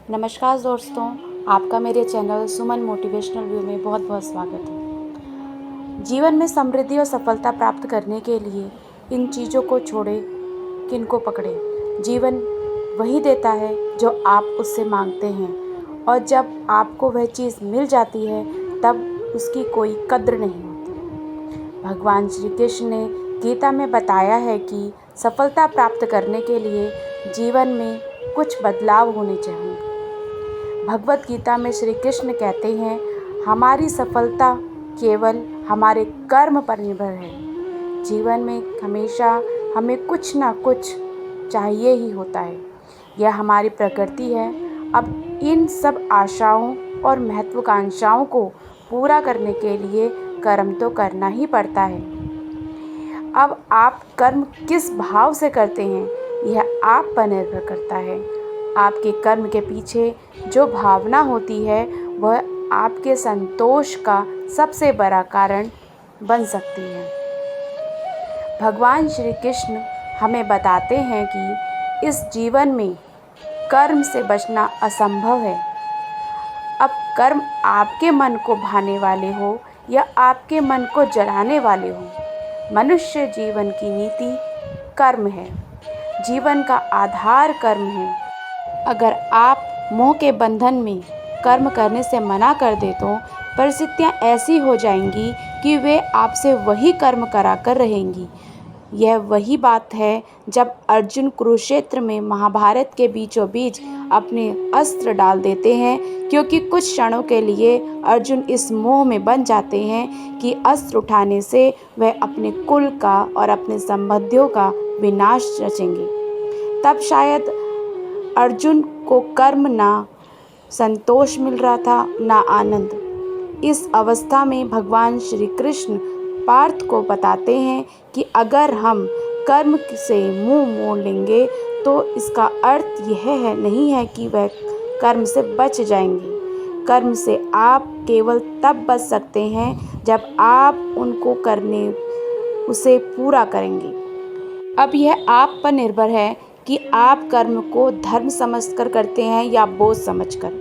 नमस्कार दोस्तों, आपका मेरे चैनल सुमन मोटिवेशनल व्यू में बहुत बहुत स्वागत है। जीवन में समृद्धि और सफलता प्राप्त करने के लिए इन चीज़ों को छोड़े, किनको पकड़े। जीवन वही देता है जो आप उससे मांगते हैं, और जब आपको वह चीज़ मिल जाती है तब उसकी कोई कद्र नहीं होती। भगवान श्री कृष्ण ने गीता में बताया है कि सफलता प्राप्त करने के लिए जीवन में कुछ बदलाव होने चाहिए। भगवत गीता में श्री कृष्ण कहते हैं, हमारी सफलता केवल हमारे कर्म पर निर्भर है। जीवन में हमेशा हमें कुछ ना कुछ चाहिए ही होता है, यह हमारी प्रकृति है। अब इन सब आशाओं और महत्वाकांक्षाओं को पूरा करने के लिए कर्म तो करना ही पड़ता है। अब आप कर्म किस भाव से करते हैं, यह आप पर निर्भर करता है। आपके कर्म के पीछे जो भावना होती है वह आपके संतोष का सबसे बड़ा कारण बन सकती है। भगवान श्री कृष्ण हमें बताते हैं कि इस जीवन में कर्म से बचना असंभव है। अब कर्म आपके मन को भाने वाले हो या आपके मन को जलाने वाले हो, मनुष्य जीवन की नीति कर्म है। जीवन का आधार कर्म है। अगर आप मोह के बंधन में कर्म करने से मना कर दे तो परिस्थितियाँ ऐसी हो जाएंगी कि वे आपसे वही कर्म करा कर रहेंगी। यह वही बात है जब अर्जुन कुरुक्षेत्र में महाभारत के बीचों बीच अपने अस्त्र डाल देते हैं, क्योंकि कुछ क्षणों के लिए अर्जुन इस मोह में बन जाते हैं कि अस्त्र उठाने से वह अपने कुल का और अपने संबंधियों का विनाश रचेंगे। तब शायद अर्जुन को कर्म ना संतोष मिल रहा था ना आनंद। इस अवस्था में भगवान श्री कृष्ण पार्थ को बताते हैं कि अगर हम कर्म से मुंह मोड़ लेंगे तो इसका अर्थ यह है नहीं है कि वह कर्म से बच जाएंगे। कर्म से आप केवल तब बच सकते हैं जब आप उनको करने उसे पूरा करेंगे। अब यह आप पर निर्भर है कि आप कर्म को धर्म समझकर करते हैं या बोझ समझकर।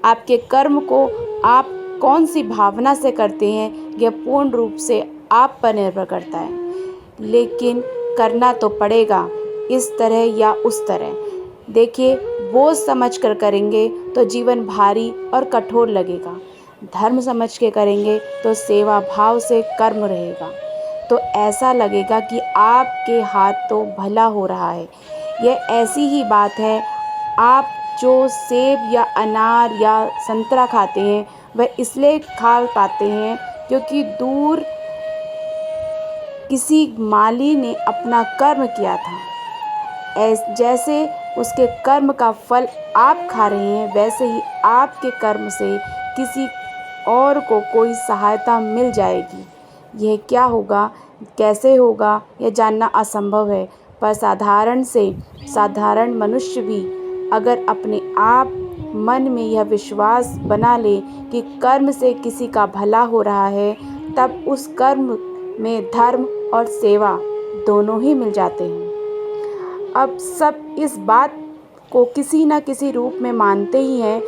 आपके कर्म को आप कौन सी भावना से करते हैं, यह पूर्ण रूप से आप पर निर्भर करता है। लेकिन करना तो पड़ेगा, इस तरह या उस तरह। देखिए, बोझ समझकर करेंगे तो जीवन भारी और कठोर लगेगा। धर्म समझ के करेंगे तो सेवा भाव से कर्म रहेगा, तो ऐसा लगेगा कि आपके हाथ तो भला हो रहा है। यह ऐसी ही बात है, आप जो सेब या अनार या संतरा खाते हैं वह इसलिए खा पाते हैं क्योंकि दूर किसी माली ने अपना कर्म किया था। जैसे उसके कर्म का फल आप खा रहे हैं, वैसे ही आपके कर्म से किसी और को कोई सहायता मिल जाएगी। यह क्या होगा, कैसे होगा, यह जानना असंभव है, पर साधारण मनुष्य भी अगर अपने आप मन में यह विश्वास बना ले कि कर्म से किसी का भला हो रहा है, तब उस कर्म में धर्म और सेवा दोनों ही मिल जाते हैं। अब सब इस बात को किसी न किसी रूप में मानते ही हैं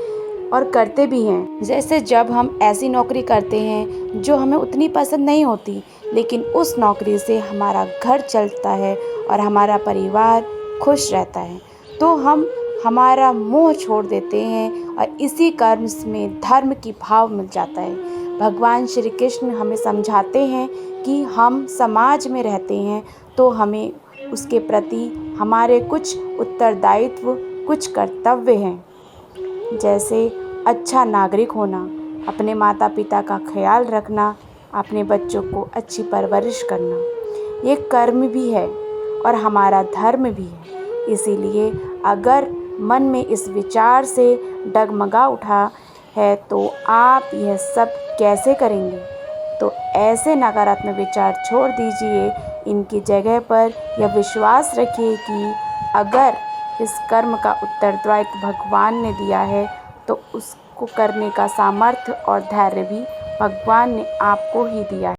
और करते भी हैं। जैसे जब हम ऐसी नौकरी करते हैं जो हमें उतनी पसंद नहीं होती, लेकिन उस नौकरी से हमारा घर चलता है और हमारा परिवार खुश रहता है, तो हम हमारा मोह छोड़ देते हैं और इसी कर्म में धर्म की भाव मिल जाता है। भगवान श्री कृष्ण हमें समझाते हैं कि हम समाज में रहते हैं तो हमें उसके प्रति हमारे कुछ उत्तरदायित्व, कुछ कर्तव्य हैं। जैसे अच्छा नागरिक होना, अपने माता पिता का ख्याल रखना, अपने बच्चों को अच्छी परवरिश करना, ये कर्म भी है और हमारा धर्म भी है। इसीलिए अगर मन में इस विचार से डगमगा उठा है तो आप यह सब कैसे करेंगे, तो ऐसे नकारात्मक विचार छोड़ दीजिए। इनकी जगह पर यह विश्वास रखिए कि अगर इस कर्म का उत्तरदायित्व भगवान ने दिया है तो उसको करने का सामर्थ्य और धैर्य भी भगवान ने आपको ही दिया है।